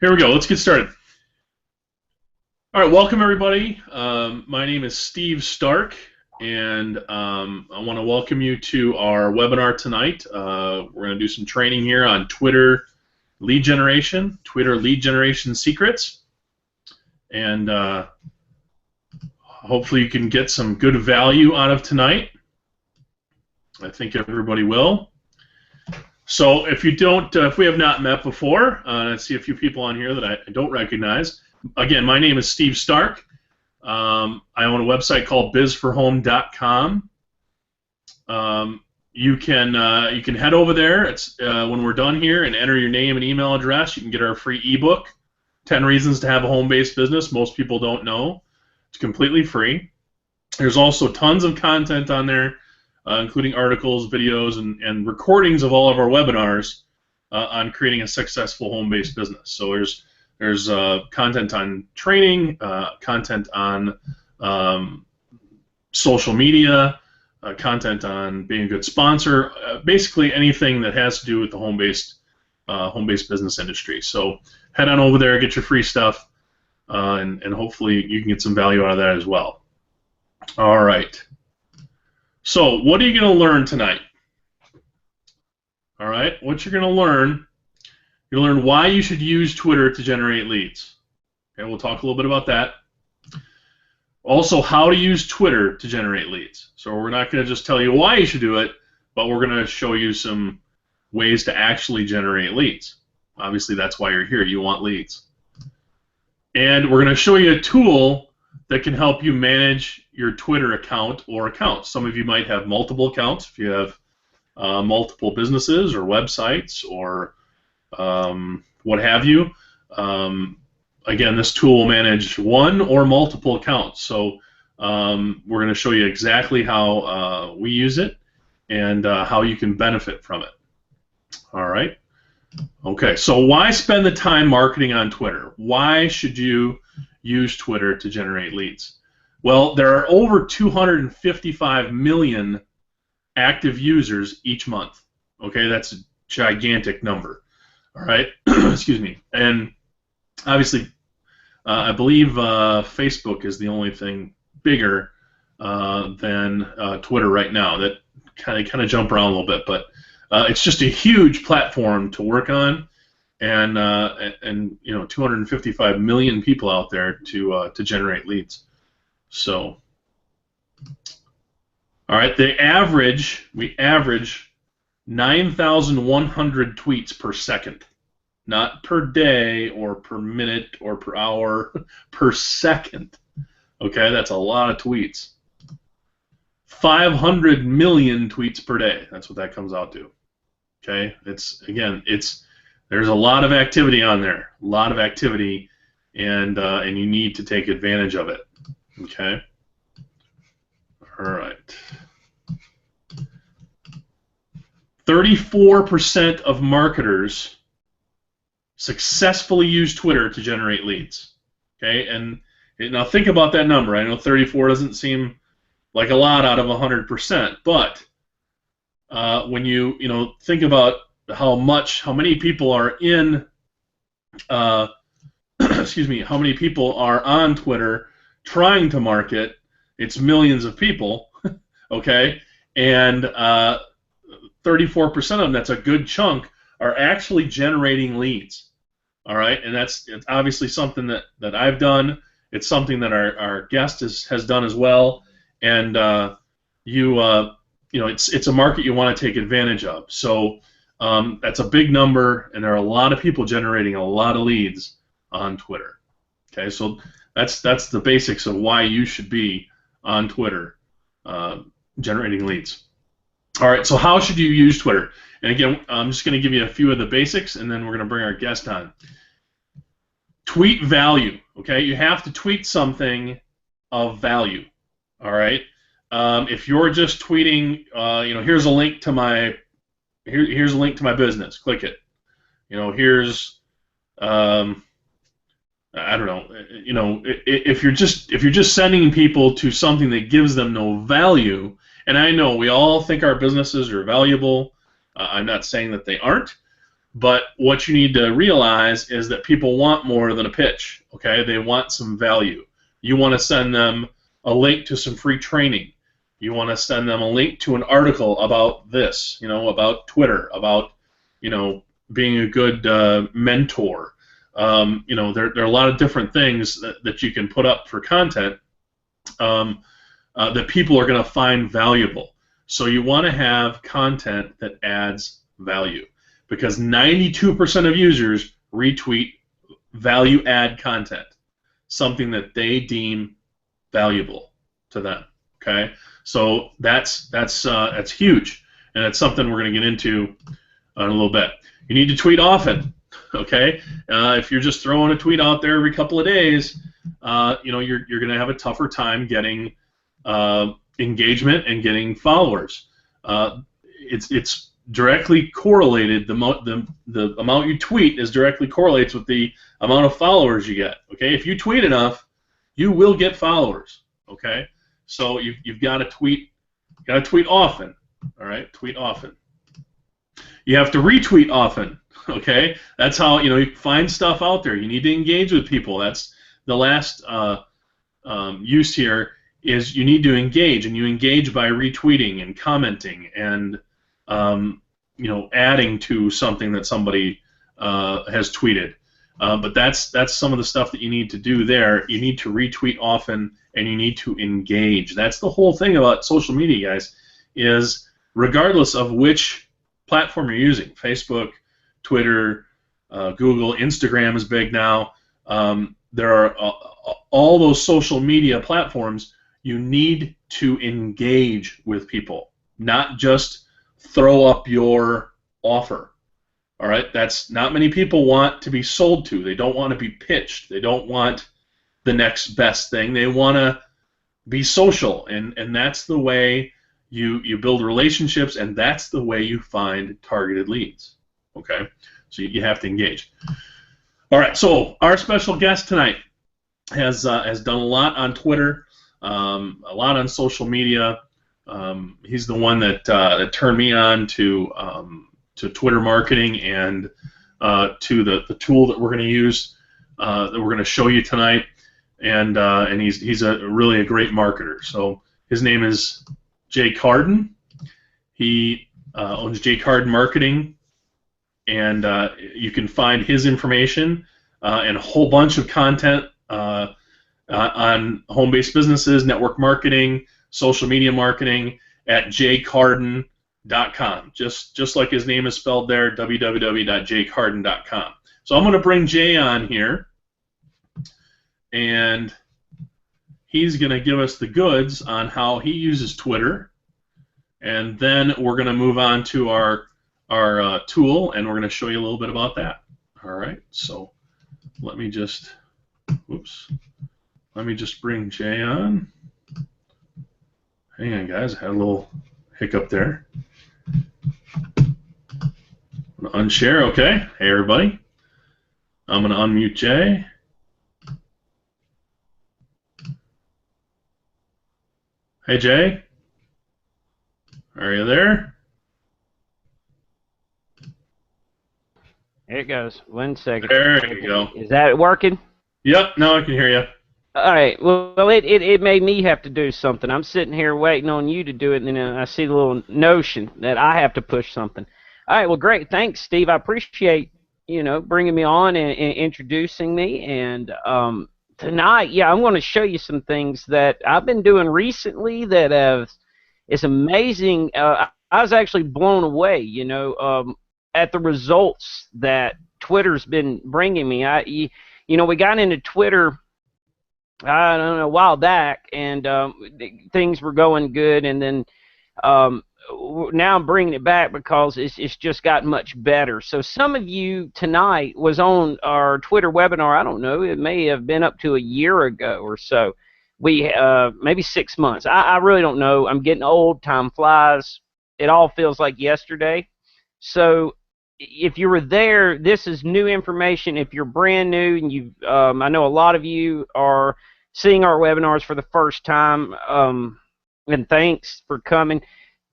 Here we go. Let's get started. All right, welcome everybody. My name is Steve Stark, and I want to welcome you to our webinar tonight. We're going to do some training here on Twitter lead generation secrets, and hopefully you can get some good value out of tonight. I think everybody will. So if you don't, if we have not met before, I see a few people on here that I don't recognize. Again, my name is Steve Stark. I own a website called bizforhome.com. You can head over there. It's when we're done here and enter your name and email address. You can get our free ebook, 10 Reasons to Have a Home-Based Business. Most people don't know. It's completely free. There's also tons of content on there, including articles, videos, and recordings of all of our webinars on creating a successful home-based business. So there's content on training, content on social media, content on being a good sponsor, basically anything that has to do with the home-based business industry. So head on over there, get your free stuff, and hopefully you can get some value out of that as well. All right. So what are you going to learn tonight? All right, what you're going to learn, you'll learn why you should use Twitter to generate leads. Okay, we'll talk a little bit about that. Also, how to use Twitter to generate leads. So we're not going to just tell you why you should do it, but we're going to show you some ways to actually generate leads. Obviously, that's why you're here. You want leads. And we're going to show you a tool that can help you manage your Twitter account or accounts. Some of you might have multiple accounts if you have multiple businesses or websites or what have you. Again, this tool will manage one or multiple accounts. So we're going to show you exactly how we use it and how you can benefit from it. All right. Okay, so why spend the time marketing on Twitter? Why should you use Twitter to generate leads? Well, there are over 255 million active users each month. Okay, that's a gigantic number. All right, excuse me. And obviously, I believe Facebook is the only thing bigger than Twitter right now. That kind of jump around a little bit, but it's just a huge platform to work on, and you know, 255 million people out there to generate leads. So, all right, we average 9,100 tweets per second, not per day or per minute or per hour, per second. Okay, that's a lot of tweets. 500 million tweets per day. That's what that comes out to. Okay, there's a lot of activity on there, a lot of activity, and you need to take advantage of it. Okay. All right. 34% of marketers successfully use Twitter to generate leads. Okay, and now think about that number. I know 34 doesn't seem like a lot out of 100%, but when you think about how many people are in, excuse me, how many people are on Twitter trying to market, it's millions of people, okay, and 34% of them, that's a good chunk, are actually generating leads. All right, and it's obviously something that I've done. It's something that our guest has done as well, and it's a market you want to take advantage of. So that's a big number, and there are a lot of people generating a lot of leads on Twitter. Okay, so that's the basics of why you should be on Twitter generating leads. All right, so how should you use Twitter? And again, I'm just going to give you a few of the basics, and then we're going to bring our guest on. Tweet value. Okay, you have to tweet something of value. All right. If you're just tweeting, here's a link to my business. Click it. Here's I don't know. If you're just sending people to something that gives them no value, and I know we all think our businesses are valuable. I'm not saying that they aren't, But what you need to realize is that people want more than a pitch. Okay, they want some value. You want to send them a link to some free training. You want to send them a link to an article about this, about Twitter, about, being a good mentor. There are a lot of different things that you can put up for content that people are going to find valuable. So you want to have content that adds value, because 92% of users retweet value-add content, something that they deem valuable to them. Okay, so that's huge, and it's something we're going to get into in a little bit. You need to tweet often. Okay, if you're just throwing a tweet out there every couple of days, you're going to have a tougher time getting engagement and getting followers. It's directly correlated. The amount you tweet is directly correlates with the amount of followers you get. Okay, if you tweet enough, you will get followers. Okay, so you've got to tweet. You got to tweet often. All right, tweet often. You have to retweet often. Okay, that's how you find stuff out there. You need to engage with people. That's the last use here. Is you need to engage, and you engage by retweeting and commenting and adding to something that somebody has tweeted. But that's some of the stuff that you need to do there. You need to retweet often, and you need to engage. That's the whole thing about social media, guys, is regardless of which platform you're using, Facebook, Twitter, Google, Instagram is big now. There are all those social media platforms. You need to engage with people, not just throw up your offer. All right, that's not many people want to be sold to. They don't want to be pitched. They don't want the next best thing. They want to be social, and that's the way you build relationships, and that's the way you find targeted leads. Okay, so you have to engage. All right, so our special guest tonight has done a lot on Twitter, a lot on social media. He's the one that turned me on to Twitter marketing and to the tool that we're going to use, that we're going to show you tonight, and he's really a great marketer. So his name is Jay Cardin. He owns Jay Cardin Marketing, and you can find his information and a whole bunch of content on home-based businesses, network marketing, social media marketing at jcardin.com. Just like his name is spelled there, www.jcardin.com. So I'm going to bring Jay on here, and he's going to give us the goods on how he uses Twitter, and then we're going to move on to our tool, and we're going to show you a little bit about that. All right, so let me just bring Jay on. Hang on, guys, I had a little hiccup there. I'm going to unshare. Okay, hey everybody, I'm going to unmute Jay. Hey Jay, are you there? There it goes. 1 second. There you go. Is that working? Yep, now I can hear you. All right. Well, it made me have to do something. I'm sitting here waiting on you to do it, and then I see the little notion that I have to push something. All right. Well, great. Thanks, Steve. I appreciate bringing me on and introducing me. And tonight, yeah, I'm going to show you some things that I've been doing recently that it's amazing. I was actually blown away, at the results that Twitter's been bringing me. We got into Twitter, I don't know, a while back, and things were going good, and then now I'm bringing it back because it's just gotten much better. So some of you tonight was on our Twitter webinar. I don't know, it may have been up to a year ago or so. We maybe 6 months. I really don't know. I'm getting old. Time flies. It all feels like yesterday. So if you were there, this is new information. If you're brand new, and I know a lot of you are seeing our webinars for the first time, and thanks for coming.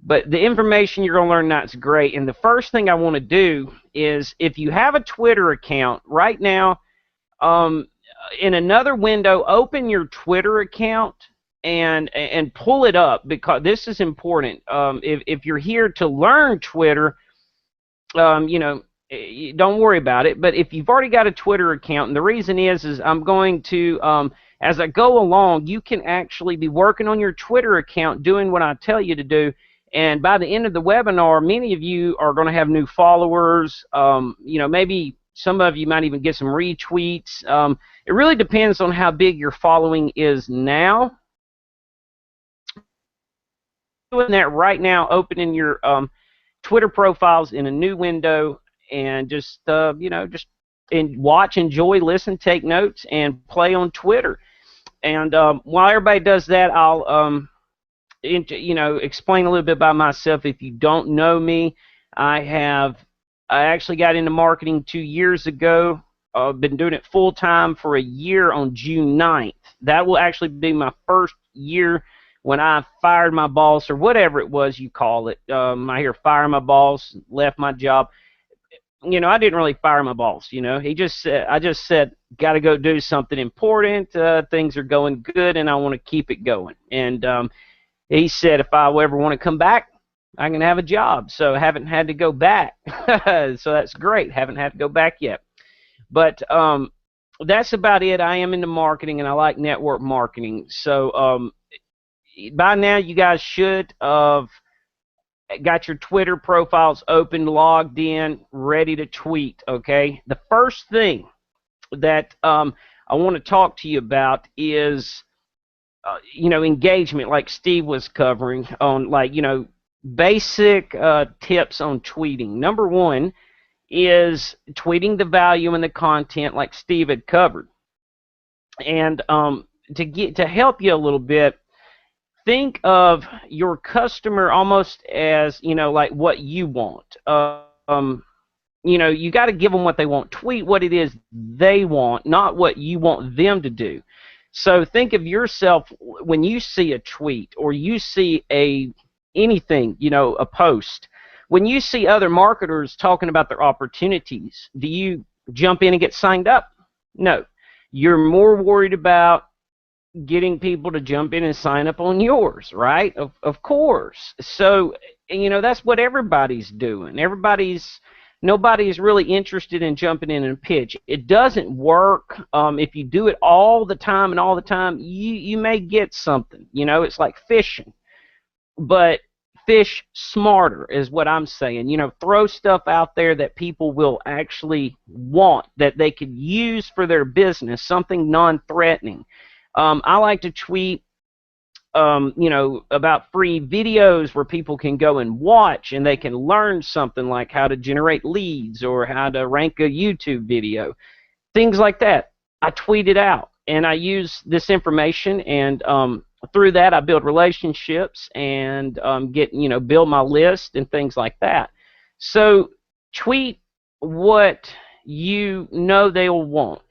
But the information you're going to learn tonight is great. And the first thing I want to do is, if you have a Twitter account right now, in another window, open your Twitter account and pull it up, because this is important. If you're here to learn Twitter, don't worry about it. But if you've already got a Twitter account, and the reason is I'm going to, as I go along, you can actually be working on your Twitter account, doing what I tell you to do. And by the end of the webinar, many of you are going to have new followers. Maybe some of you might even get some retweets. It really depends on how big your following is now. Doing that right now, opening your Twitter profiles in a new window, and just watch, enjoy, listen, take notes, and play on Twitter. And while everybody does that, I'll explain a little bit about myself. If you don't know me, I actually got into marketing 2 years ago. I've been doing it full time for a year on June 9th. That will actually be my first year when I fired my boss, or whatever it was you call it. I hear fire my boss, left my job. I didn't really fire my boss. I just said, got to go do something important. Things are going good, and I want to keep it going. And he said, if I ever want to come back, I can have a job. So I haven't had to go back. So that's great. Haven't had to go back yet. But that's about it. I am into marketing, and I like network marketing. So by now, you guys should have got your Twitter profiles open, logged in, ready to tweet. Okay. The first thing that I want to talk to you about is engagement, like Steve was covering, on basic tips on tweeting. Number one is tweeting the value and the content, like Steve had covered. And to help you a little bit, think of your customer almost as like what you want. You got to give them what they want. Tweet what it is they want, not what you want them to do. So think of yourself when you see a tweet, or you see anything, a post. When you see other marketers talking about their opportunities, do you jump in and get signed up? No. You're more worried about getting people to jump in and sign up on yours, right? Of course. So, that's what everybody's doing. Nobody's really interested in jumping in and pitch. It doesn't work. If you do it all the time, you may get something. It's like fishing. But fish smarter is what I'm saying. Throw stuff out there that people will actually want, that they could use for their business, something non-threatening. I like to tweet about free videos where people can go and watch, and they can learn something like how to generate leads, or how to rank a YouTube video, things like that. I tweet it out, and I use this information, and through that I build relationships and build my list and things like that. So tweet what they'll want,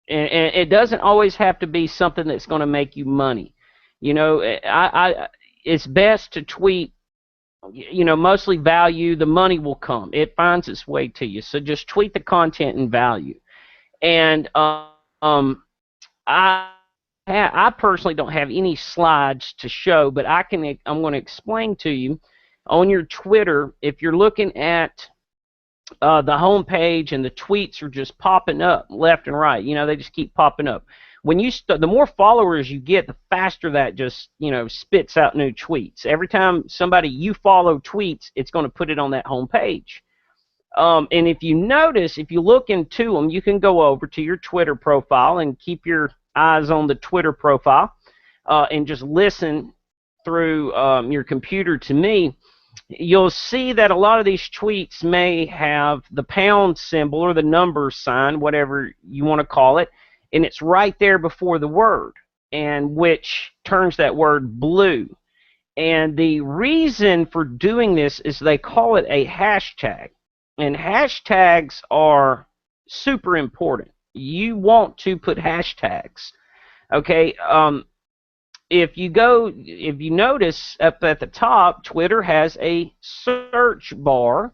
and it doesn't always have to be something that's going to make you money. It's best to tweet, mostly value. The money will come. It finds its way to you. So just tweet the content and value. And I personally don't have any slides to show, but I'm going to explain to you on your Twitter. If you're looking at the home page, and the tweets are just popping up left and right, they just keep popping up. When the more followers you get, the faster that just spits out new tweets. Every time somebody you follow tweets, it's going to put it on that home page. And if you notice, if you look into them, you can go over to your Twitter profile and keep your eyes on the Twitter profile, and just listen through your computer to me. You'll see that a lot of these tweets may have the pound symbol, or the number sign, whatever you want to call it, and it's right there before the word, and which turns that word blue. And the reason for doing this is they call it a hashtag, and hashtags are super important. You want to put hashtags. Okay, if you notice up at the top, Twitter has a search bar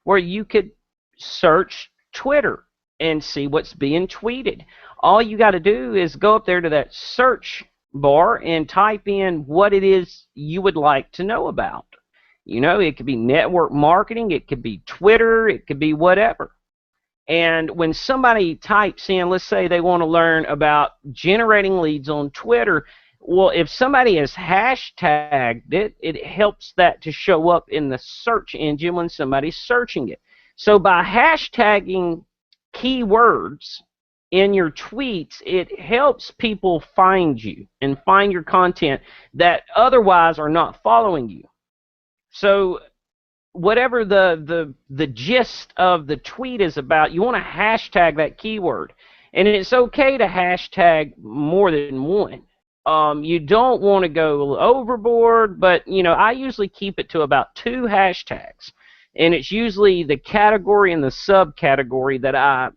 where you could search Twitter and see what's being tweeted. All you got to do is go up there to that search bar and type in what it is you would like to know about. You know, it could be network marketing, it could be Twitter, it could be whatever. And when somebody types in, let's say they want to learn about generating leads on Twitter, well, if somebody has hashtagged it, it helps that to show up in the search engine when somebody's searching it. So by hashtagging keywords in your tweets, it helps people find you and find your content that otherwise are not following you. So whatever the gist of the tweet is about, you want to hashtag that keyword. And it's okay to hashtag more than one. You don't want to go overboard, but you know, I usually keep it to about 2 hashtags, and it's usually the category and the subcategory that I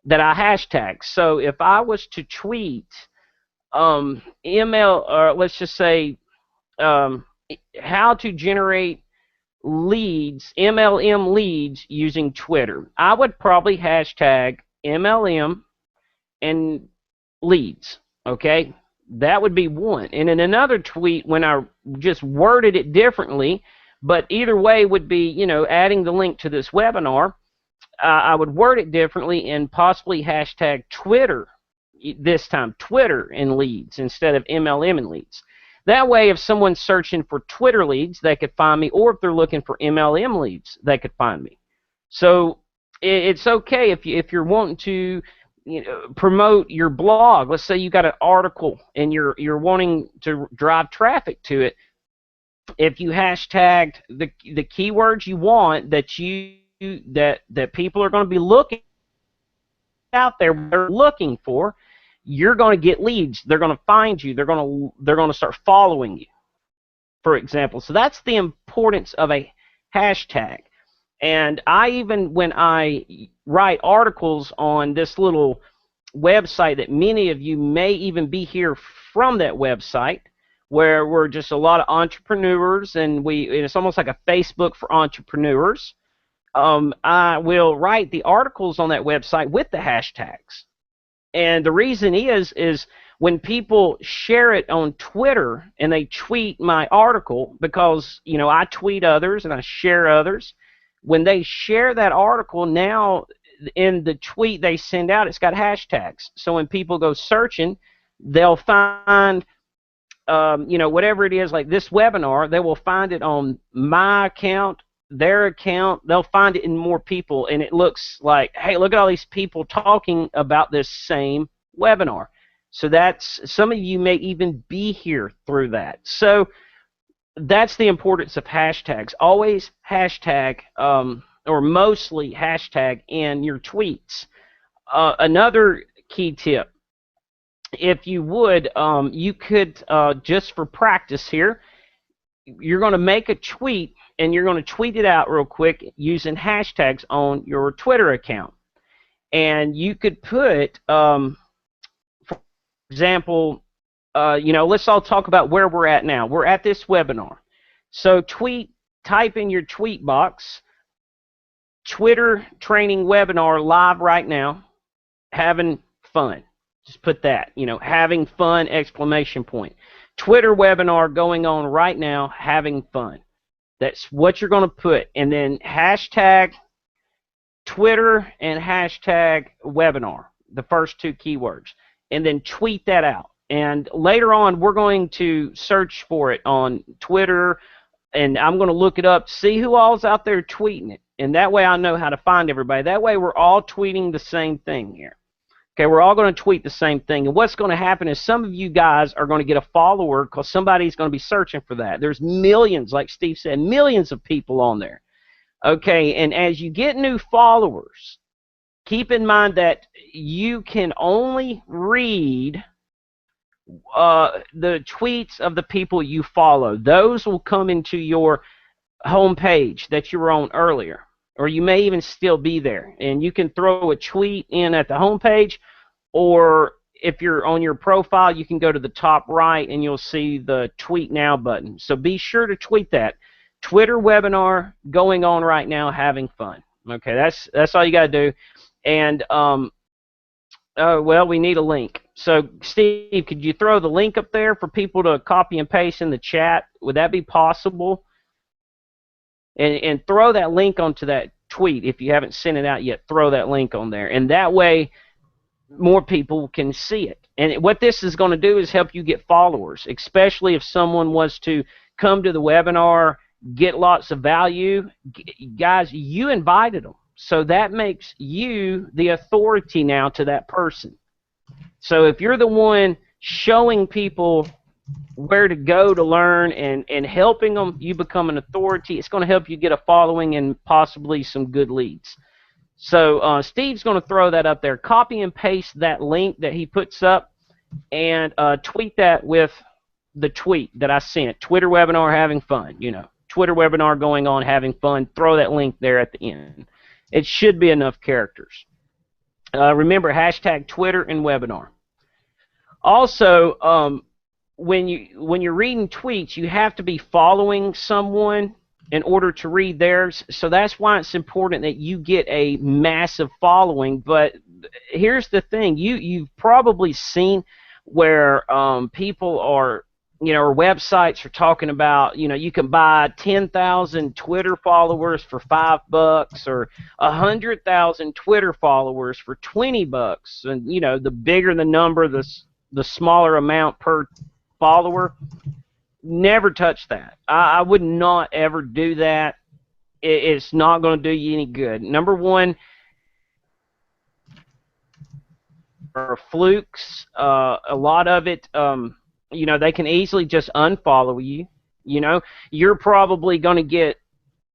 hashtag. So if I was to tweet ML, or let's just say how to generate leads, MLM leads using Twitter, I would probably hashtag MLM and leads. Okay, that would be one. And in another tweet, when I just worded it differently, but either way would be, you know, adding the link to this webinar, I would word it differently and possibly hashtag Twitter, this time Twitter and leads instead of MLM and leads. That way, if someone's searching for Twitter leads, they could find me, or if they're looking for MLM leads, they could find me. So it's okay if you're wanting to, you know, promote your blog. Let's say you got an article and you're wanting to drive traffic to it. If you hashtagged the keywords you want that people are going to be looking out there, they're looking for, you're going to get leads. They're going to find you. They're going to start following you, for example. So that's the importance of a hashtag. And when I write articles on this little website that many of you may even be here from that website, where we're just a lot of entrepreneurs, and it's almost like a Facebook for entrepreneurs. I will write the articles on that website with the hashtags. And the reason is when people share it on Twitter and they tweet my article, because, you know, I tweet others and I share others. When they share that article, now in the tweet they send out, it's got hashtags. So when people go searching, they'll find, you know, whatever it is, like this webinar, they will find it on my account, their account. They'll find it in more people, and it looks like, hey, look at all these people talking about this same webinar. So that's, some of you may even be here through that. So that's the importance of hashtags. Always hashtag, or mostly hashtag in your tweets. Another key tip, if you would, you could, just for practice here, you're going to make a tweet and you're going to tweet it out real quick using hashtags on your Twitter account. And you could put, for example, you know, let's all talk about where we're at now. We're at this webinar. So type in your tweet box, Twitter training webinar live right now, having fun. Just put that, you know, having fun, exclamation point. Twitter webinar going on right now, having fun. That's what you're going to put. And then hashtag Twitter and hashtag webinar, the first 2 keywords. And then tweet that out. And later on, we're going to search for it on Twitter, and I'm going to look it up, see who all's out there tweeting it. And that way I know how to find everybody. That way we're all tweeting the same thing here. Okay, we're all going to tweet the same thing. And what's going to happen is some of you guys are going to get a follower because somebody's going to be searching for that. There's millions, like Steve said, millions of people on there. Okay, and as you get new followers, keep in mind that you can only read the tweets of the people you follow. Those will come into your home page that you were on earlier, or you may even still be there. And you can throw a tweet in at the home page, or if you're on your profile, you can go to the top right and you'll see the tweet now button. So be sure to tweet that. Twitter webinar going on right now, having fun. Okay, that's all you got to do. And well, we need a link. So Steve, could you throw the link up there for people to copy and paste in the chat? Would that be possible? And throw that link onto that tweet. If you haven't sent it out yet, throw that link on there. And that way, more people can see it. And what this is going to do is help you get followers, especially if someone was to come to the webinar, get lots of value. Guys, you invited them. So that makes you the authority now to that person. So if you're the one showing people where to go to learn and helping them, you become an authority. It's going to help you get a following and possibly some good leads. So Steve's going to throw that up there. Copy and paste that link that he puts up and tweet that with the tweet that I sent. Twitter webinar having fun. You know, Twitter webinar going on having fun. Throw that link there at the end. It should be enough characters. Remember, hashtag Twitter and webinar. Also, when you're reading tweets, you have to be following someone in order to read theirs. So that's why it's important that you get a massive following. But here's the thing: you've probably seen where people are, you know, or websites are talking about, you know, you can buy 10,000 Twitter followers for $5 or 100,000 Twitter followers for $20. And, you know, the bigger the number, the smaller amount per follower. Never touch that. I would not ever do that. It's not going to do you any good. Number one, are flukes. A lot of it, you know, they can easily just unfollow you. You know, you're probably going to get,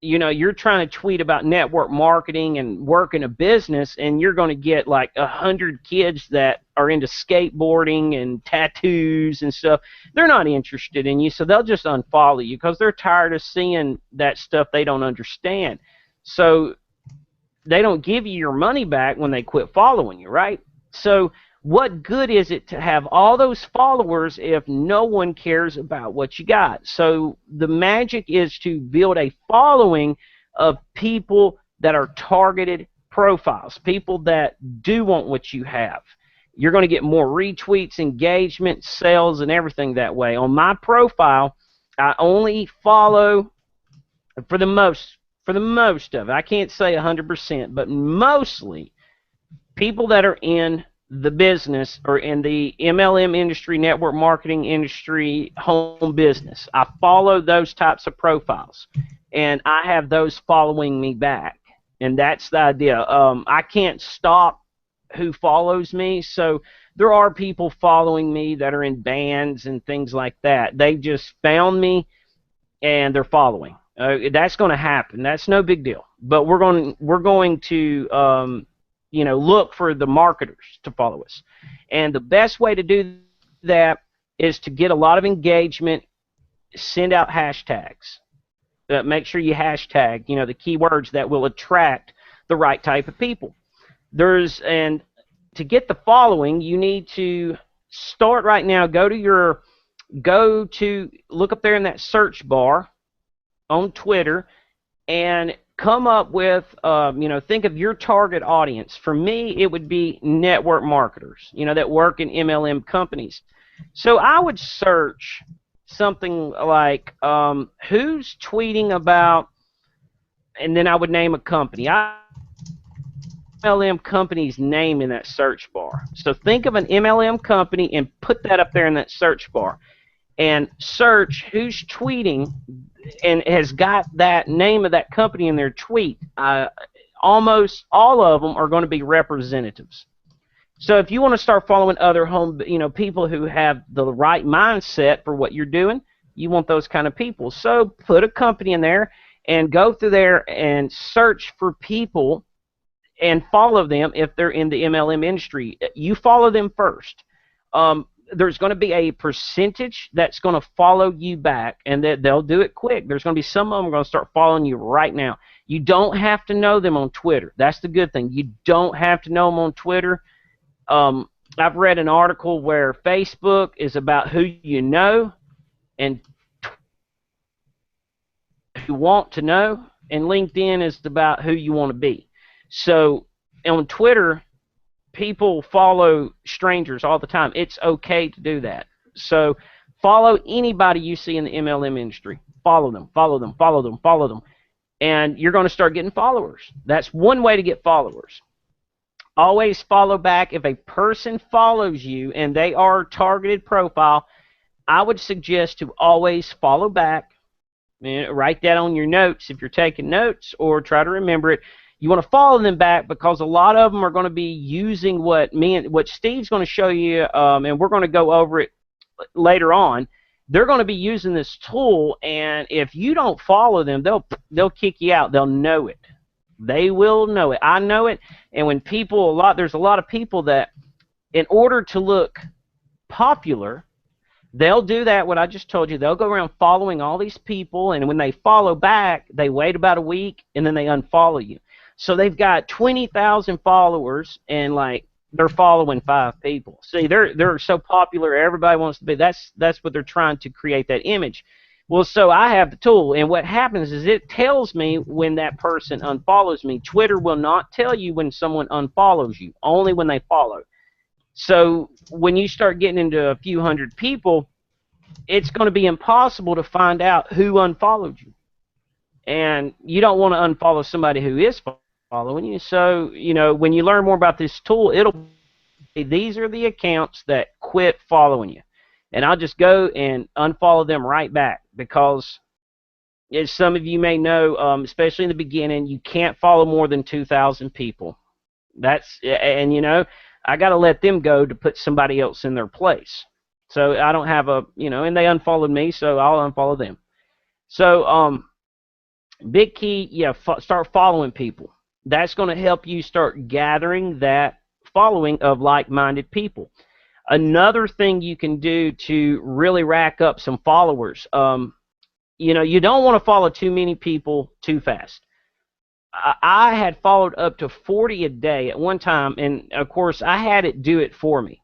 you know, you're trying to tweet about network marketing and working a business, and you're going to get like 100 kids that are into skateboarding and tattoos and stuff. They're not interested in you, so they'll just unfollow you because they're tired of seeing that stuff they don't understand. So they don't give you your money back when they quit following you, right? So what good is it to have all those followers if no one cares about what you got? So the magic is to build a following of people that are targeted profiles, people that do want what you have. You're going to get more retweets, engagement, sales, and everything that way. On my profile, I only follow, for the most of it, I can't say 100%, but mostly people that are in the business or in the MLM industry, network marketing industry, home business. I follow those types of profiles, and I have those following me back, and that's the idea. I can't stop who follows me, so there are people following me that are in bands and things like that. They just found me, and they're following. That's going to happen. That's no big deal. But we're going to you know, look for the marketers to follow us. And the best way to do that is to get a lot of engagement, send out hashtags. Make sure you hashtag, you know, the keywords that will attract the right type of people. And to get the following, you need to start right now. Look up there in that search bar on Twitter and come up with, you know, think of your target audience. For me, it would be network marketers, you know, that work in MLM companies. So I would search something like who's tweeting about, and then I would name a company. MLM company's name in that search bar. So think of an MLM company and put that up there in that search bar. And search who's tweeting and has got that name of that company in their tweet. Almost all of them are going to be representatives. So if you want to start following other people who have the right mindset for what you're doing, you want those kind of people. So put a company in there and go through there and search for people and follow them if they're in the MLM industry. You follow them first. There's going to be a percentage that's going to follow you back, and they'll do it quick. There's going to be some of them going to start following you right now. You don't have to know them on Twitter. That's the good thing. You don't have to know them on Twitter. I've read an article where Facebook is about who you know and who you want to know, and LinkedIn is about who you want to be. So on Twitter, people follow strangers all the time. It's okay to do that. So follow anybody you see in the MLM industry. Follow them, follow them, follow them, follow them. And you're going to start getting followers. That's one way to get followers. Always follow back. If a person follows you and they are targeted profile, I would suggest to always follow back. And write that on your notes if you're taking notes, or try to remember it. You want to follow them back because a lot of them are going to be using what Steve's going to show you, and we're going to go over it later on. They're going to be using this tool, and if you don't follow them, they'll kick you out. They'll know it. They will know it. I know it. And when there's a lot of people that, in order to look popular, they'll do that, what I just told you. They'll go around following all these people, and when they follow back, they wait about a week, and then they unfollow you. So they've got 20,000 followers, and like they're following 5 people. See, they're so popular, everybody wants to be. That's what they're trying to create, that image. Well, so I have the tool, and what happens is it tells me when that person unfollows me. Twitter will not tell you when someone unfollows you, only when they follow. So when you start getting into a few hundred people, it's going to be impossible to find out who unfollowed you. And you don't want to unfollow somebody who is following you. So, when you learn more about this tool, it'll be, these are the accounts that quit following you. And I'll just go and unfollow them right back, because as some of you may know, especially in the beginning, you can't follow more than 2,000 people. And I got to let them go to put somebody else in their place. So I don't have and they unfollowed me, so I'll unfollow them. So big key, start following people. That's going to help you start gathering that following of like-minded people. Another thing you can do to really rack up some followers, you don't want to follow too many people too fast. I had followed up to 40 a day at one time, and of course I had it do it for me.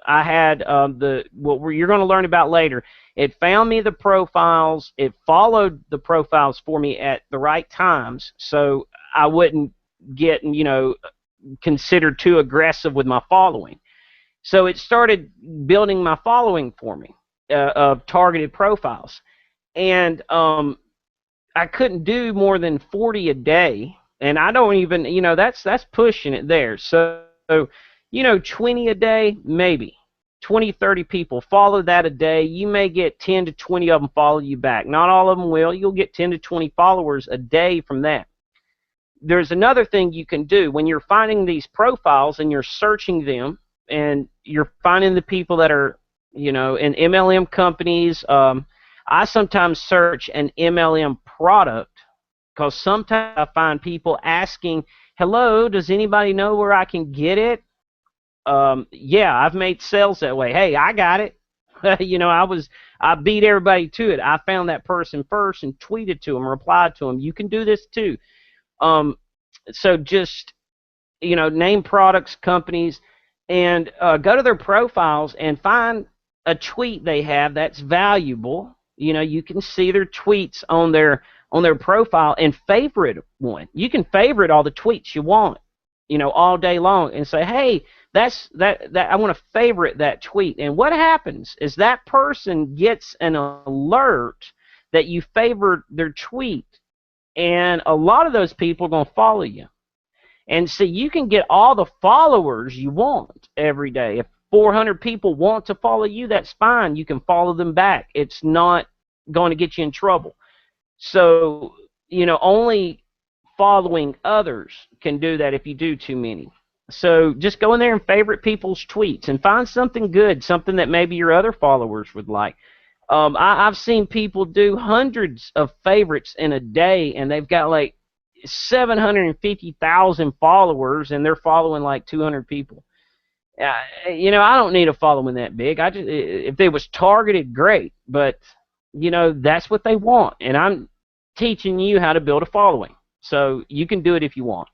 I had what you're going to learn about later. It found me the profiles. It followed the profiles for me at the right times, so I wouldn't get considered too aggressive with my following. So it started building my following for me of targeted profiles, and I couldn't do more than 40 a day, and I don't even, that's pushing it there. So 20 a day, maybe 20, 30 people follow that a day. You may get 10 to 20 of them follow you back. Not all of them will. You'll get 10 to 20 followers a day from that. There's another thing you can do when you're finding these profiles and you're searching them, and you're finding the people that are, in MLM companies. I sometimes search an MLM product, because sometimes I find people asking, hello, does anybody know where I can get it? Yeah, I've made sales that way. Hey, I got it. I beat everybody to it. I found that person first and tweeted to them, replied to them. You can do this too. So just, name products, companies, and go to their profiles and find a tweet they have that's valuable. You can see their tweets on their profile and favorite one. You can favorite all the tweets you want, all day long, and say, hey, that I want to favorite that tweet. And what happens is that person gets an alert that you favored their tweet, and a lot of those people are going to follow you. And so you can get all the followers you want every day. If 400 people want to follow you, that's fine. You can follow them back. It's not going to get you in trouble. So, only following others can do that if you do too many. So just go in there and favorite people's tweets and find something good, something that maybe your other followers would like. I've seen people do hundreds of favorites in a day, and they've got like 750,000 followers, and they're following like 200 people. I don't need a following that big. If it was targeted, great, but that's what they want, and I'm teaching you how to build a following, so you can do it if you want.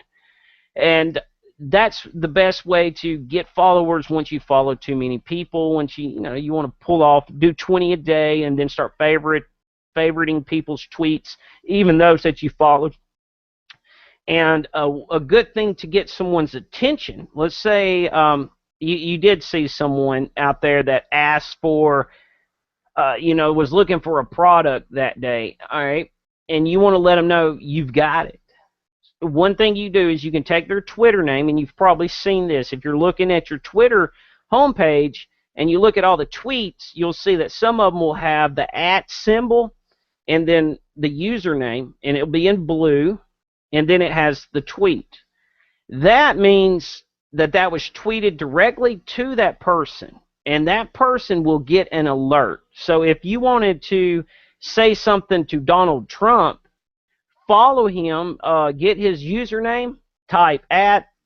And that's the best way to get followers once you follow too many people. Once you want to pull off, do 20 a day, and then start favoriting people's tweets, even those that you followed. And a good thing to get someone's attention. Let's say you did see someone out there that asked for, was looking for a product that day. All right, and you want to let them know you've got it. One thing you do is you can take their Twitter name, and you've probably seen this. If you're looking at your Twitter homepage and you look at all the tweets, you'll see that some of them will have the @ symbol and then the username, and it'll be in blue, and then it has the tweet. That means that was tweeted directly to that person, and that person will get an alert. So if you wanted to say something to Donald Trump, follow him, get his username, type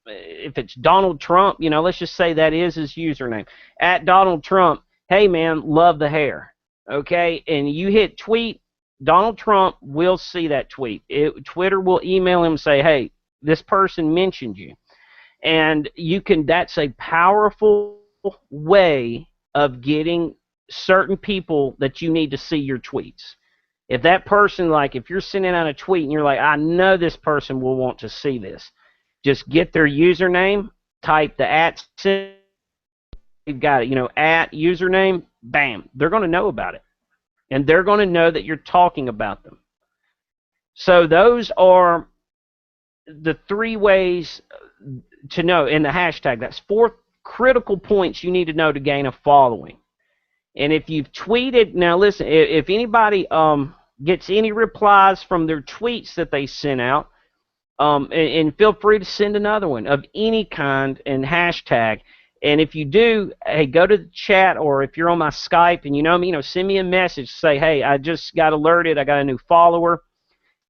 if it's Donald Trump, let's just say that is his username, @ Donald Trump, hey man, love the hair, okay? And you hit tweet, Donald Trump will see that tweet. Twitter will email him and say, hey, this person mentioned you. And that's a powerful way of getting certain people that you need to see your tweets. If that person, if you're sending out a tweet and you're like, I know this person will want to see this, just get their username, type the @ you've got it, @ username, bam, they're going to know about it. And they're going to know that you're talking about them. So those are the 3 ways to know in the hashtag. That's 4 critical points you need to know to gain a following. And if you've tweeted, now listen, if anybody gets any replies from their tweets that they sent out, and feel free to send another one of any kind and hashtag. And if you do, hey, go to the chat, or if you're on my Skype and you know me, send me a message, say, hey, I just got alerted, I got a new follower.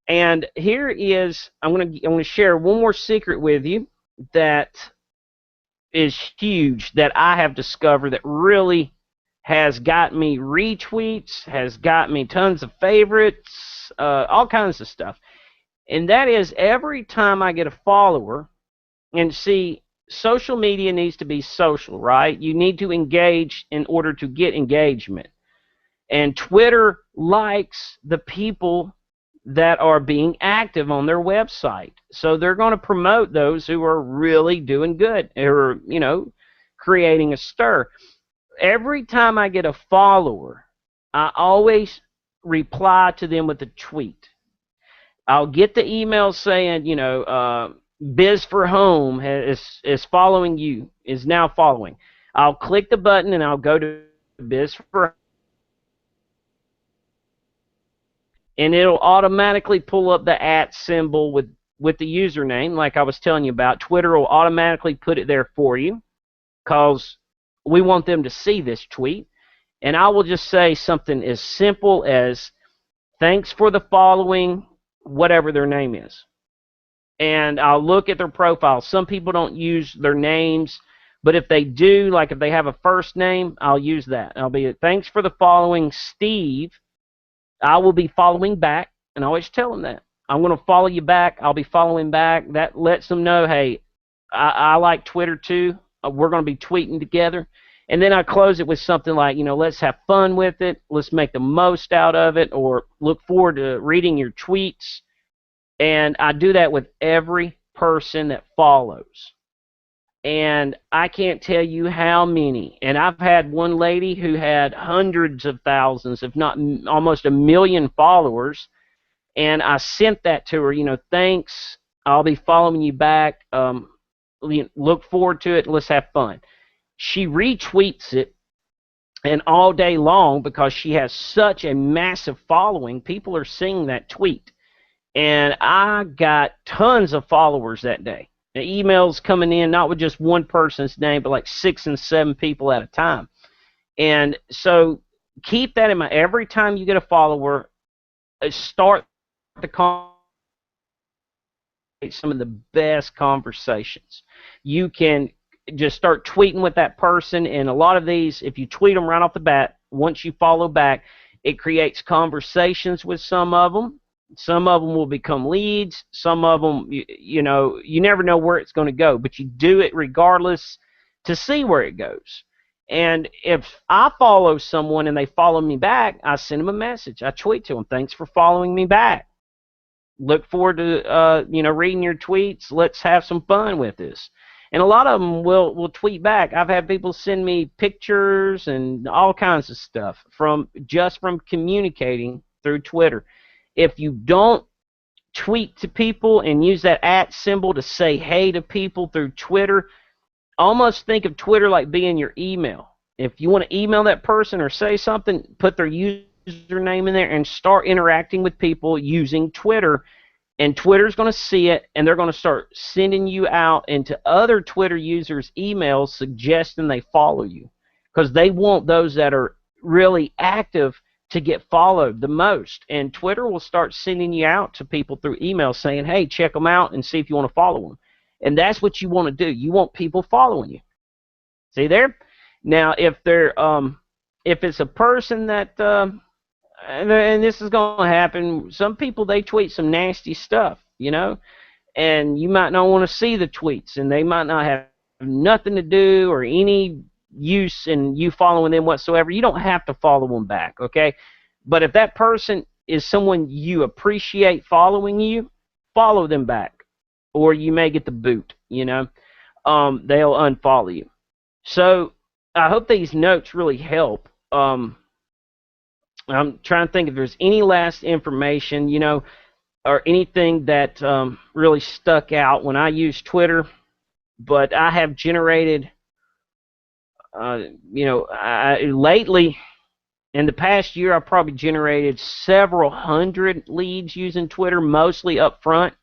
And here is, I'm gonna share one more secret with you that is huge, that I have discovered, that really has got me retweets, has got me tons of favorites, all kinds of stuff. And that is, every time I get a follower, and see, social media needs to be social, right? You need to engage in order to get engagement. And Twitter likes the people that are being active on their website. So they're going to promote those who are really doing good, or, creating a stir. Every time I get a follower, I always reply to them with a tweet. I'll get the email saying, Biz for Home is following you, is now following. I'll click the button and I'll go to Biz for Home, and it'll automatically pull up the @ symbol with the username, like I was telling you about. Twitter will automatically put it there for you, because we want them to see this tweet. And I will just say something as simple as, thanks for the following, whatever their name is. And I'll look at their profile. Some people don't use their names, but if they do, like if they have a first name, I'll use that. I'll be, thanks for the following, Steve. I will be following back, and I always tell them that. I'm going to follow you back. I'll be following back. That lets them know, hey, I like Twitter too. We're going to be tweeting together. And then I close it with something like, let's have fun with it. Let's make the most out of it, or look forward to reading your tweets. And I do that with every person that follows. And I can't tell you how many. And I've had one lady who had hundreds of thousands, if not almost 1 million followers. And I sent that to her, thanks, I'll be following you back. Look forward to it. Let's have fun. She retweets it, and all day long, because she has such a massive following, people are seeing that tweet. And I got tons of followers that day. The emails coming in, not with just one person's name, but like 6 and 7 people at a time. And so keep that in mind. Every time you get a follower, start the some of the best conversations. You can just start tweeting with that person, and a lot of these, if you tweet them right off the bat, once you follow back, it creates conversations with some of them. Some of them will become leads. Some of them, you know, you never know where it's going to go, but you do it regardless to see where it goes. And if I follow someone and they follow me back, I send them a message. I tweet to them, thanks for following me back. Look forward to you know, reading your tweets. Let's have some fun with this. And a lot of them will tweet back. I've had people send me pictures and all kinds of stuff from communicating through Twitter. If you don't tweet to people and use that @ symbol to say hey to people through Twitter, almost think of Twitter like being your email. If you want to email that person or say something, put their username in there and start interacting with people using Twitter. And Twitter's going to see it, and they're going to start sending you out into other Twitter users' emails suggesting they follow you, because they want those that are really active to get followed the most. And Twitter will start sending you out to people through email saying, hey, check them out and see if you want to follow them. And that's what you want to do. You want people following you. See there? Now, if it's a person that and this is going to happen, some people, they tweet some nasty stuff, you know, and you might not want to see the tweets, and they might not have nothing to do or any use in you following them whatsoever. You don't have to follow them back, okay? But if that person is someone you appreciate following you, follow them back, or you may get the boot, you know. They'll unfollow you. So I hope these notes really help. I'm trying to think if there's any last information, you know, or anything that really stuck out when I use Twitter. But I have generated, you know, lately, in the past year, I've probably generated several hundred leads using Twitter, mostly up front.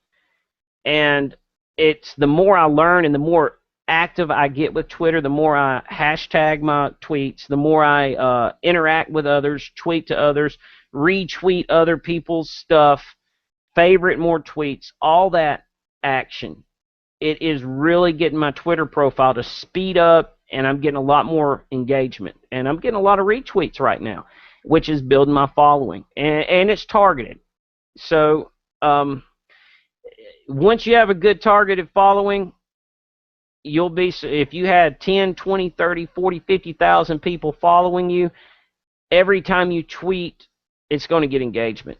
And it's the more I learn and the more active I get with Twitter, the more I hashtag my tweets, the more I interact with others, tweet to others, retweet other people's stuff, favorite more tweets, all that action. It is really getting my Twitter profile to speed up, and I'm getting a lot more engagement. And I'm getting a lot of retweets right now, which is building my following. And it's targeted. So once you have a good targeted following, you'll be, if you had 10, 20, 30, 40, 50,000 people following you, every time you tweet, it's going to get engagement.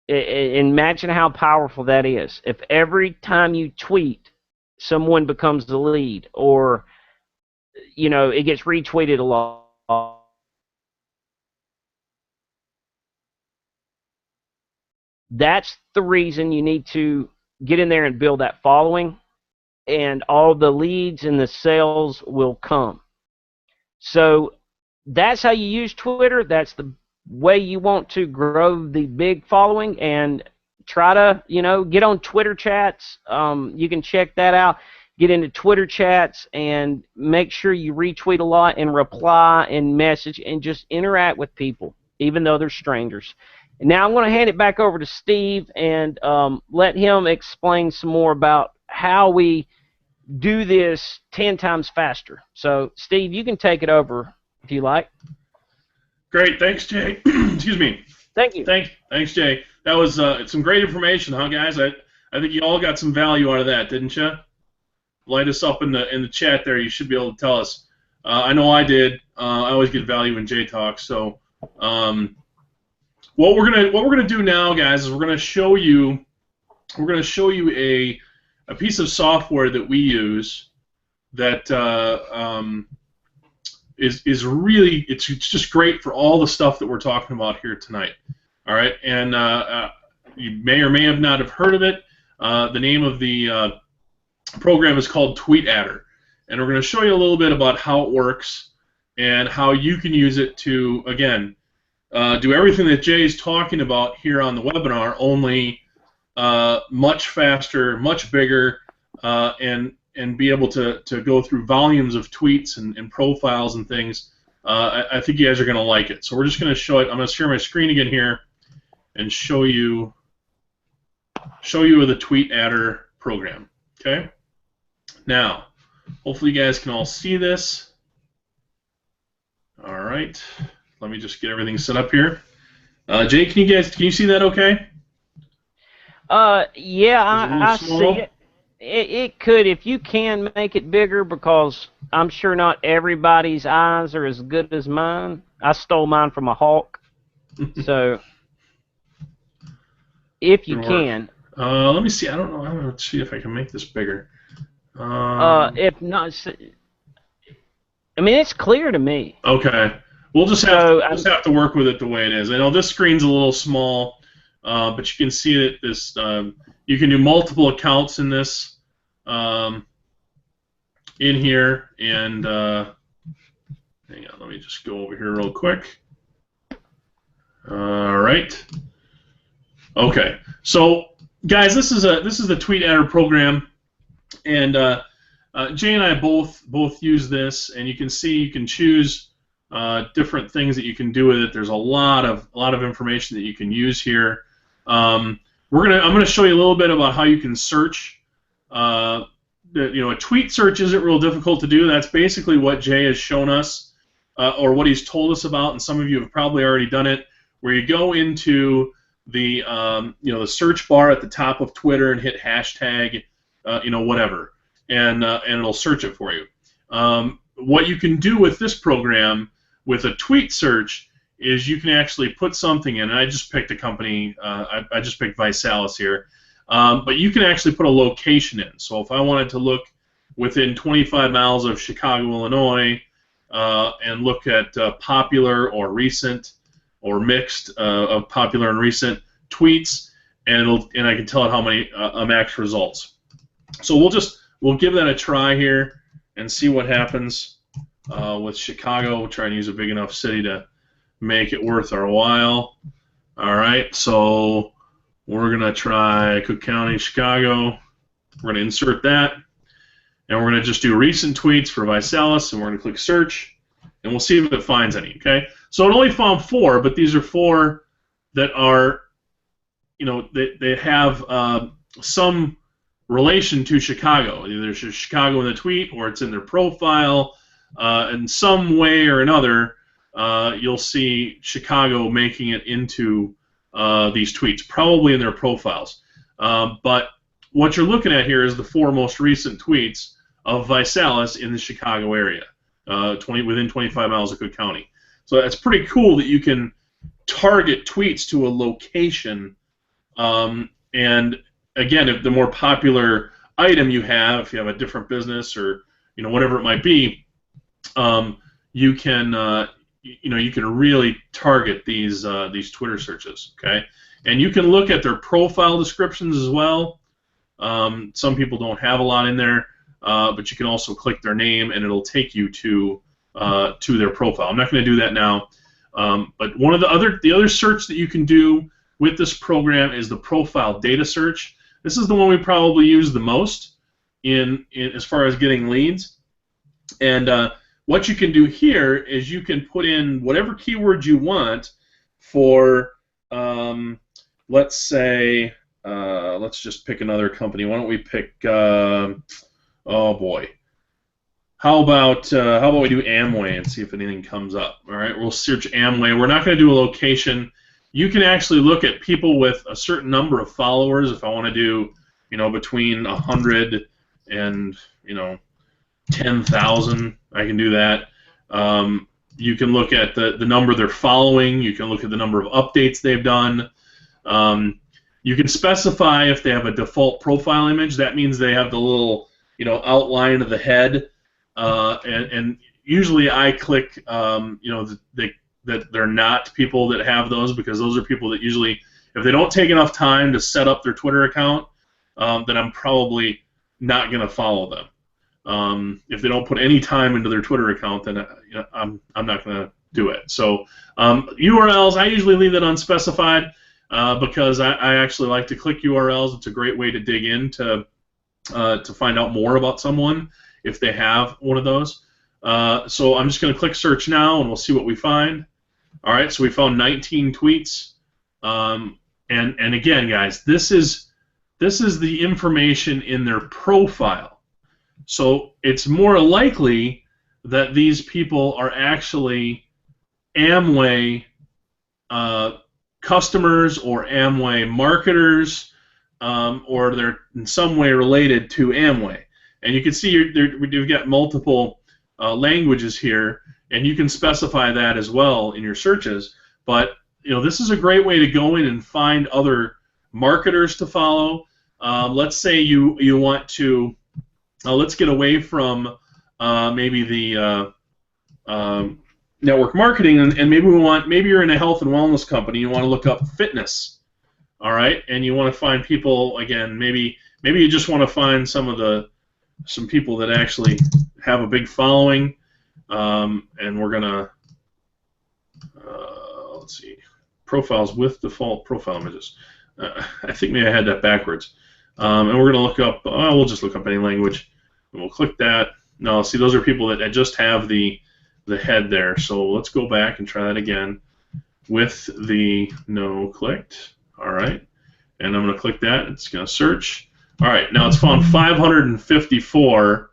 Imagine how powerful that is. If every time you tweet, someone becomes the lead, or, you know, it gets retweeted a lot. That's the reason you need to get in there and build that following, and all the leads and the sales will come. So that's how you use Twitter. That's the way you want to grow the big following, and try to, you know, get on Twitter chats. You can check that out. Get into Twitter chats and make sure you retweet a lot and reply and message and just interact with people, even though they're strangers. And now I'm going to hand it back over to Steve and let him explain some more about how we do this 10 times faster. So, Steve, you can take it over if you like. Great. Thanks, Jay. Excuse me. Thank you. Thanks, Jay. That was some great information, huh, guys? I think you all got some value out of that, didn't you? Light us up in the chat there. You should be able to tell us. I know I did. I always get value when Jay talks. So, what we're gonna do now, guys, is we're gonna show you a piece of software that we use that is really, it's just great for all the stuff that we're talking about here tonight. All right, and you may or may have not have heard of it. The name of the program is called TweetAdder, and we're going to show you a little bit about how it works and how you can use it to, again, do everything that Jay's talking about here on the webinar, only much faster, much bigger, and be able to go through volumes of tweets and profiles and things. I think you guys are going to like it. So we're just going to show it. I'm going to share my screen again here and show you the TweetAdder program. Okay. Now, hopefully you guys can all see this. All right. Let me just get everything set up here. Jay, can you see that okay? Yeah, Is it a little I see small? it. It could, if you can make it bigger, because I'm sure not everybody's eyes are as good as mine. I stole mine from a hawk, so if you Good work. can, Let me see. I don't know. I'm gonna see if I can make this bigger. Um, if not, I mean it's clear to me. okay. We'll So just have to work with it the way it is. I know this screen's a little small, but you can see that this you can do multiple accounts in this um, in here. And hang on, let me just go over here real quick. All right. Okay. So guys, this is the tweet editor program, and Jay and I both use this, and you can see you can choose different things that you can do with it. There's a lot of information that you can use here. I'm gonna show you a little bit about how you can search. A tweet search isn't real difficult to do. That's basically what Jay has shown us, or what he's told us about, and some of you have probably already done it, where you go into the search bar at the top of Twitter and hit hashtag, whatever, and it'll search it for you. What you can do with this program with a tweet search is you can actually put something in. And I just picked a company. I just picked Visalis here, but you can actually put a location in. So if I wanted to look within 25 miles of Chicago, Illinois, and look at popular or recent or mixed of popular and recent tweets, and I can tell it how many max results. So we'll give that a try here and see what happens with Chicago. We'll try and use a big enough city to make it worth our while. All right, so we're gonna try Cook County, Chicago. We're gonna insert that, and we're gonna just do recent tweets for Visalis, and we're gonna click search, and we'll see if it finds any. Okay, so it only found 4, but these are 4 that are, they have some relation to Chicago. Either there's Chicago in the tweet, or it's in their profile. In some way or another, you'll see Chicago making it into these tweets, probably in their profiles. But what you're looking at here is the 4 most recent tweets of Visalis in the Chicago area, within 25 miles of Cook County. So that's pretty cool that you can target tweets to a location. And again, if the more popular item you have, if you have a different business or whatever it might be, you can you can really target these Twitter searches. Okay, and you can look at their profile descriptions as well. Some people don't have a lot in there, but you can also click their name and it'll take you to their profile. I'm not going to do that now, but one of the other search that you can do with this program is the profile data search. This is the one we probably use the most in as far as getting leads. And what you can do here is you can put in whatever keyword you want for, let's say, let's just pick another company. Why don't we pick, oh boy, how about we do Amway and see if anything comes up? All right, we'll search Amway. We're not going to do a location. You can actually look at people with a certain number of followers. If I want to do, between 100 and 10,000, I can do that. You can look at the number they're following. You can look at the number of updates they've done. You can specify if they have a default profile image. That means they have the little outline of the head. And usually I click that they're not people that have those, because those are people that usually, if they don't take enough time to set up their Twitter account, then I'm probably not going to follow them. If they don't put any time into their Twitter account, then I'm not going to do it. So URLs, I usually leave that unspecified because I actually like to click URLs. It's a great way to dig in to find out more about someone if they have one of those. So I'm just going to click search now, and we'll see what we find. All right, so we found 19 tweets. And again, guys, this is the information in their profile. So it's more likely that these people are actually Amway customers or Amway marketers. or they're in some way related to Amway. And you can see we've got multiple languages here, and you can specify that as well in your searches. But this is a great way to go in and find other marketers to follow. Let's say you want to let's get away from maybe the network marketing, and maybe you're in a health and wellness company. You want to look up fitness, all right, and you want to find people again. Maybe you just want to find some people that actually have a big following, and we're gonna let's see, profiles with default profile images. I think maybe I had that backwards, and we're gonna look up. We'll just look up any language, and we'll click that. No, see, those are people that just have the head there. So let's go back and try that again with the no clicked. All right, and I'm going to click that. It's going to search. All right, now it's found 554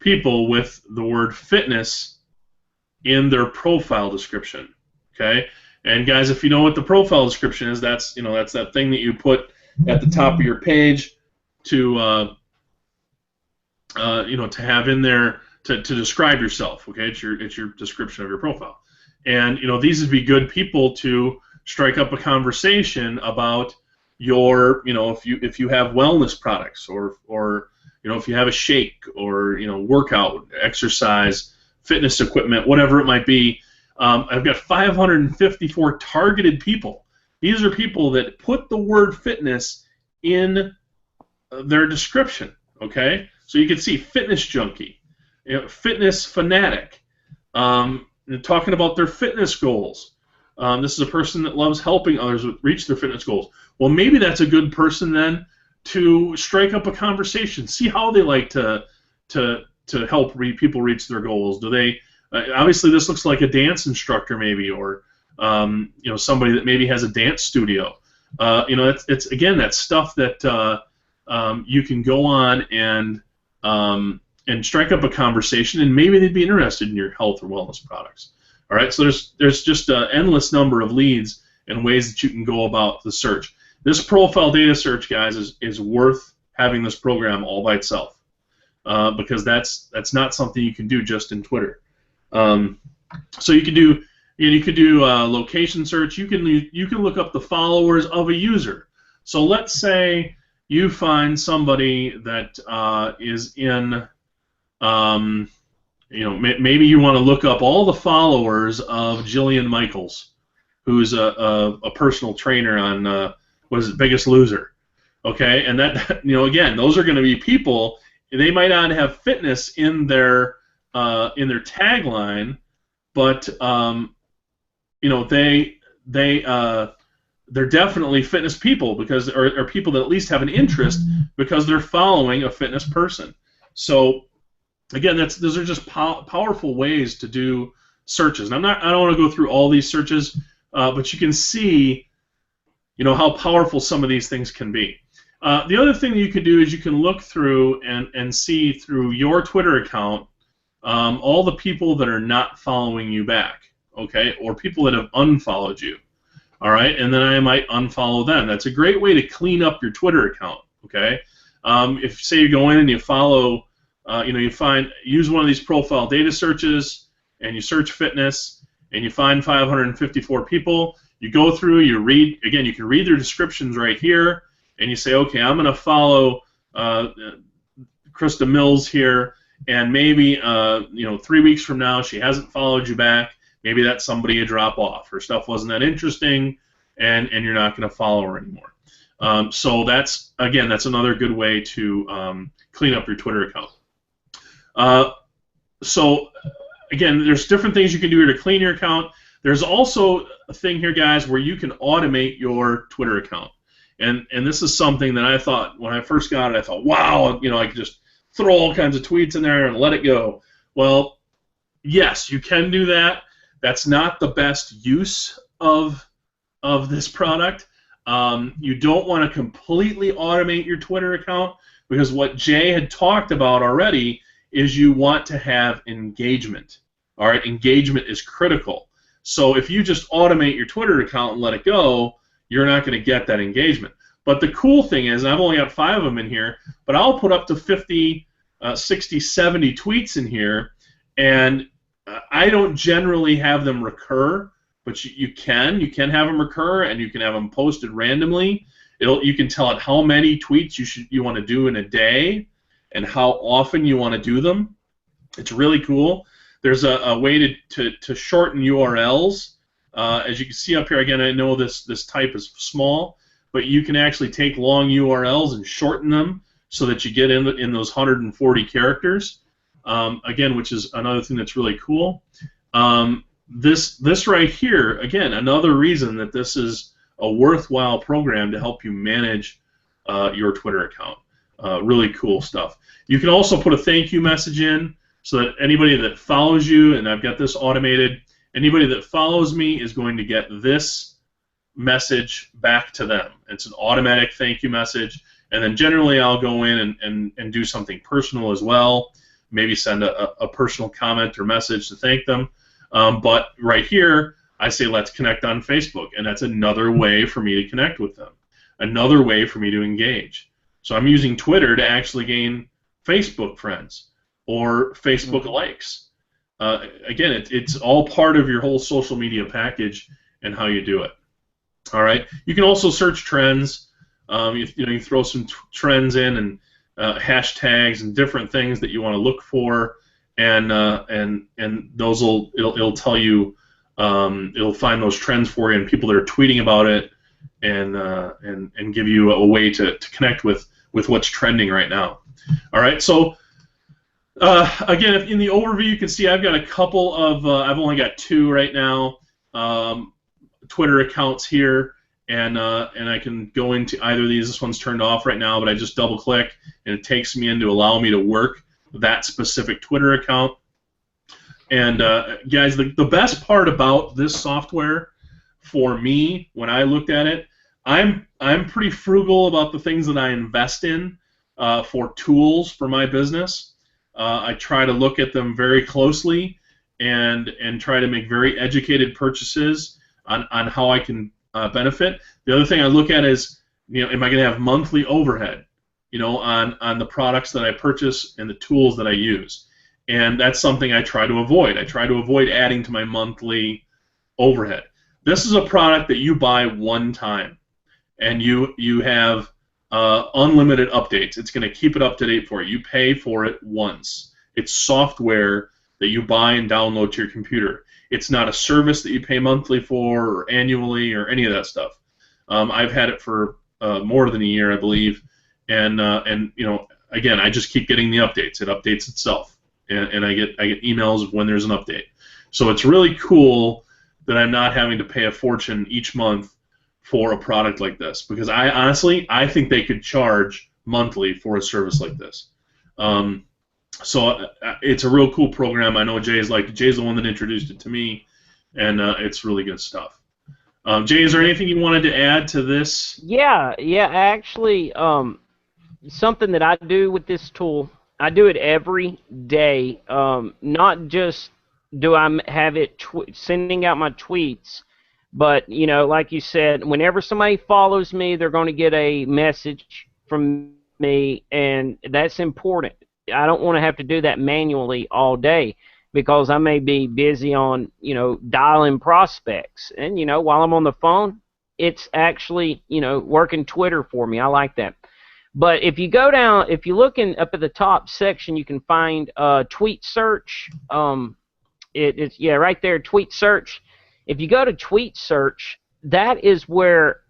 people with the word fitness in their profile description. Okay, and guys, if you know what the profile description is, that's that thing that you put at the top of your page to to have in there to describe yourself. Okay, it's your description of your profile, and these would be good people to strike up a conversation about your if you have wellness products or if you have a shake or workout, exercise, fitness equipment, whatever it might be. I've got 554 targeted people. These are people that put the word fitness in their description. Okay, so you can see fitness junkie, fitness fanatic, talking about their fitness goals. This is a person that loves helping others reach their fitness goals. Well, maybe that's a good person then to strike up a conversation, see how they like to help people reach their goals. Do they? Obviously, this looks like a dance instructor, maybe, or somebody that maybe has a dance studio. It's again that stuff that you can go on and strike up a conversation, and maybe they'd be interested in your health or wellness products. All right, so there's just an endless number of leads and ways that you can go about the search. This profile data search, guys, is worth having this program all by itself, because that's not something you can do just in Twitter. So you can do location search. You can look up the followers of a user. So let's say you find somebody that is in maybe you want to look up all the followers of Jillian Michaels, who's a personal trainer on Biggest Loser. Okay, and that again, those are going to be people. They might not have fitness in their tagline, but they're definitely fitness people because or people that at least have an interest because they're following a fitness person. So again, those are just powerful ways to do searches. And I don't want to go through all these searches, but you can see how powerful some of these things can be. The other thing that you could do is you can look through and see through your Twitter account all the people that are not following you back, okay, or people that have unfollowed you, all right, and then I might unfollow them. That's a great way to clean up your Twitter account, okay. If say you go in and you follow, use one of these profile data searches and you search fitness and you find 554 people. You go through, you read again. You can read their descriptions right here, and you say, okay, I'm going to follow Krista Mills here. And maybe 3 weeks from now she hasn't followed you back. Maybe that's somebody you drop off. Her stuff wasn't that interesting, and you're not going to follow her anymore. So that's another good way to clean up your Twitter account. So again, there's different things you can do here to clean your account. There's also a thing here, guys, where you can automate your Twitter account. And this is something that I thought when I first got it, I thought, wow, I could just throw all kinds of tweets in there and let it go. Well, yes, you can do that. That's not the best use of this product. You don't want to completely automate your Twitter account because what Jay had talked about already is you want to have engagement. All right, engagement is critical. So if you just automate your Twitter account and let it go, you're not going to get that engagement. But the cool thing is, I've only got 5 of them in here, but I'll put up to 50, 60, 70 tweets in here, and I don't generally have them recur, but you can have them recur, and you can have them posted randomly. You can tell it how many tweets you want to do in a day, and how often you want to do them. It's really cool. There's a way to shorten URLs. As you can see up here, again, I know this type is small, but you can actually take long URLs and shorten them so that you get in those 140 characters. Again, which is another thing that's really cool. This right here, again, another reason that this is a worthwhile program to help you manage your Twitter account. Really cool stuff. You can also put a thank you message in so that anybody that follows you, and I've got this automated, anybody that follows me is going to get this message back to them. It's an automatic thank you message, and then generally I'll go in and do something personal as well, maybe send a personal comment or message to thank them. But right here, I say let's connect on Facebook, and that's another way for me to connect with them, another way for me to engage. So I'm using Twitter to actually gain Facebook friends or Facebook likes. Again, it's all part of your whole social media package and how you do it. All right. You can also search trends. You throw some trends in and hashtags and different things that you want to look for, and those it'll tell you, it'll find those trends for you and people that are tweeting about it, and give you a way to connect with what's trending right now. All right. So again, in the overview, you can see I've got a couple of I've only got 2 right now. Twitter accounts here, and I can go into either of these. This one's turned off right now, but I just double click and it takes me in to allow me to work that specific Twitter account. And guys, the best part about this software for me, when I looked at it, I'm pretty frugal about the things that I invest in for tools for my business. I try to look at them very closely and try to make very educated purchases on how I can benefit. The other thing I look at is, am I going to have monthly overhead, on the products that I purchase and the tools that I use, and that's something I try to avoid. I try to avoid adding to my monthly overhead. This is a product that you buy one time, and you have unlimited updates. It's going to keep it up to date for you. You pay for it once. It's software that you buy and download to your computer. It's not a service that you pay monthly for or annually or any of that stuff. I've had it for more than a year, I believe, and again, I just keep getting the updates. It updates itself, and I get emails of when there's an update. So it's really cool that I'm not having to pay a fortune each month for a product like this, because I think they could charge monthly for a service like this. So it's a real cool program. I know Jay's the one that introduced it to me, and it's really good stuff. Jay, is there anything you wanted to add to this? Yeah, actually, something that I do with this tool, I do it every day. Not just do I have it sending out my tweets, but like you said, whenever somebody follows me, they're going to get a message from me, and that's important. I don't want to have to do that manually all day, because I may be busy on, dialing prospects. And, while I'm on the phone, it's actually, working Twitter for me. I like that. But if you go down, if you look up at the top section, you can find tweet search. It's right there, tweet search. If you go to tweet search, that is where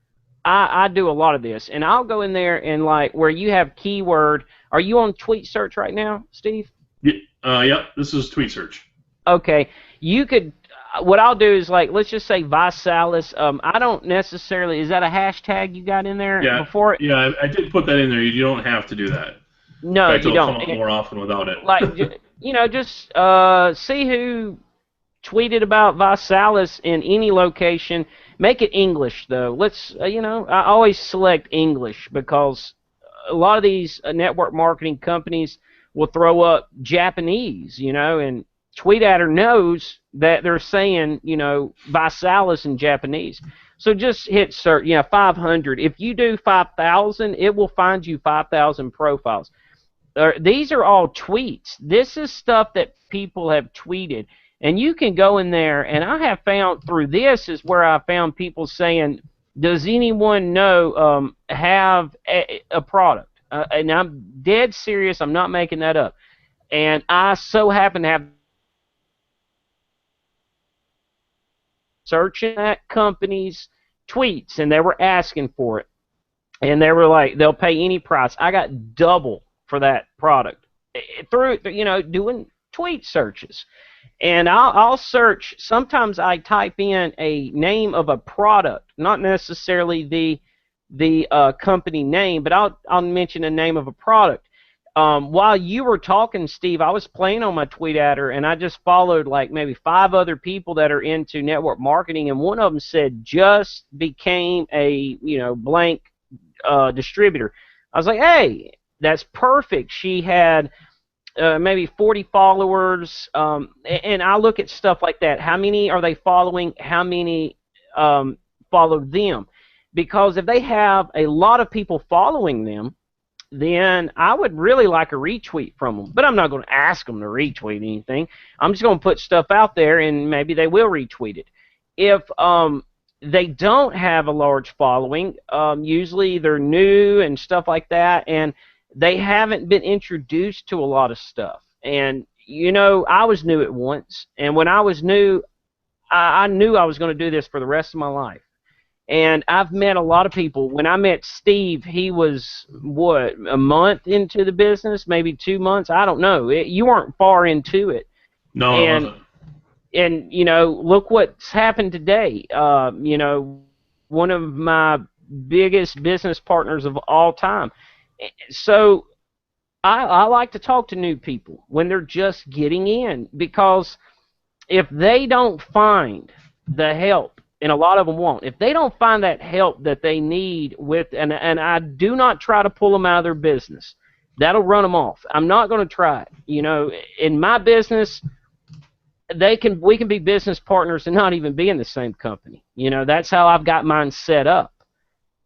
I do a lot of this. And I'll go in there and, where you have keyword. Are you on tweet search right now, Steve? Yep, this is tweet search. Okay, you could. What I'll do is, let's just say Visalis. I don't necessarily. Is that a hashtag you got in there before it? Yeah, I did put that in there. You don't have to do that. No, in fact, you don't. Come up more often without it. Just see who tweeted about Visalis in any location. Make it English though. Let's. I always select English, because a lot of these network marketing companies will throw up Japanese, and TweetAdder knows that they're saying, Visalis in Japanese. So just hit search, 500. If you do 5,000, it will find you 5,000 profiles. These are all tweets. This is stuff that people have tweeted. And you can go in there, and I have found through this is where I found people saying, does anyone know have a product? And I'm dead serious. I'm not making that up. And I so happen to have searching that company's tweets, and they were asking for it. And they were like, they'll pay any price. I got double for that product through, doing tweet searches. And I'll search. Sometimes I type in a name of a product, not necessarily the company name, but I'll mention a name of a product. While you were talking, Steve, I was playing on my tweet adder, and I just followed like maybe 5 other people that are into network marketing, and one of them said just became a blank distributor. I was like, hey, that's perfect. She had maybe 40 followers, and I look at stuff like that. How many are they following? How many follow them? Because if they have a lot of people following them, then I would really like a retweet from them. But I'm not going to ask them to retweet anything. I'm just going to put stuff out there, and maybe they will retweet it. If they don't have a large following, usually they're new and stuff like that, and they haven't been introduced to a lot of stuff. And, I was new at once, and when I was new, I knew I was going to do this for the rest of my life. And I've met a lot of people. When I met Steve, he was, a month into the business, maybe 2 months? I don't know. You weren't far into it. No, I wasn't. And, look what's happened today. One of my biggest business partners of all time. So I like to talk to new people when they're just getting in, because if they don't find the help, and a lot of them won't, if they don't find that help that they need with, and I do not try to pull them out of their business. That'll run them off. I'm not going to try it. In my business, we can be business partners and not even be in the same company. That's how I've got mine set up.